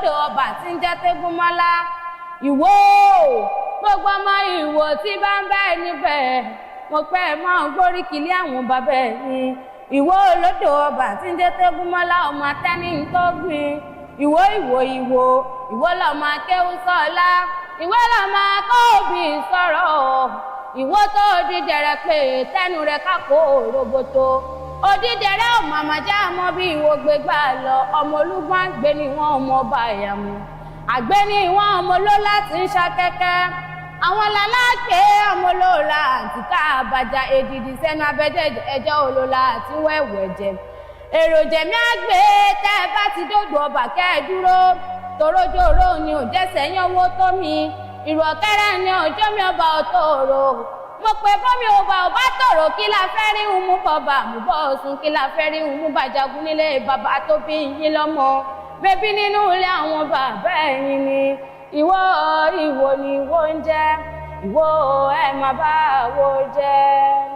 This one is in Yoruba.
Olodo Oba tí ń jẹ́ Tégúnmọ́lá. Ìwó gbogbo ọmọ Ìwó tí bá ń bẹ níbẹ̀ mo pẹ́ mọ́ gbóríkì lé àwọn bàbá ẹ̀yìn. Ìwó Olodo Oba tí ń jẹ́ Tégúnmọ́lá ọmọ atẹ́ni tó gbìn. Ìwó Ìwó lọ́mọ Akéwúsọ́lá. Ìwó lọ́mọ Akóòbí sọ̀rọ̀. Ìwó tó dídẹ̀rẹ̀ pé tẹ́nu rẹ̀ kákó roboto. Odídẹ̀rẹ̀ ọmọ àmàjá mọ́ bí Ìwó gbégbá lọ. Ọmọ Olúgbọ́n àgbẹ̀ ni wọ́n ọmọ ọba ìyàmú. Àgbẹ̀ ni wọ́n ọmọ olólá tí ń ṣakẹ́kẹ́. Àwọn làlákè ọmọ olóòlà àti ká àbàjá èdìdì sẹ́nu abẹ́jẹ́ ẹjọ́ olóòlà àti wẹ̀wẹ̀ jẹ. Èrò jẹ̀mí àgbẹ̀ tẹ́ ẹ bá ti dòdò ọba kẹ́ ẹ dúró. Torójóró ni ò jẹ́sẹ̀ yán owó tó mi. Ìrù ọ̀kẹ́rẹ́ ni ọjọ́ mi ọba ọ̀tọ̀ọ̀rọ̀. Mo pè bọ́mi ọba tòrò kí la fẹ́ rí hun mú bọ̀bà mú bọ́ ọ̀sùn kí la fẹ́ rí hun mú bàjágún nílé bàbá tó bí yín lọ́mọ. Bébí nínú ilé àwọn bàbá ẹ̀yin ni. Ìwó ni Ìwó ń jẹ́. Ìwó ẹ̀ má bá wo jẹ́.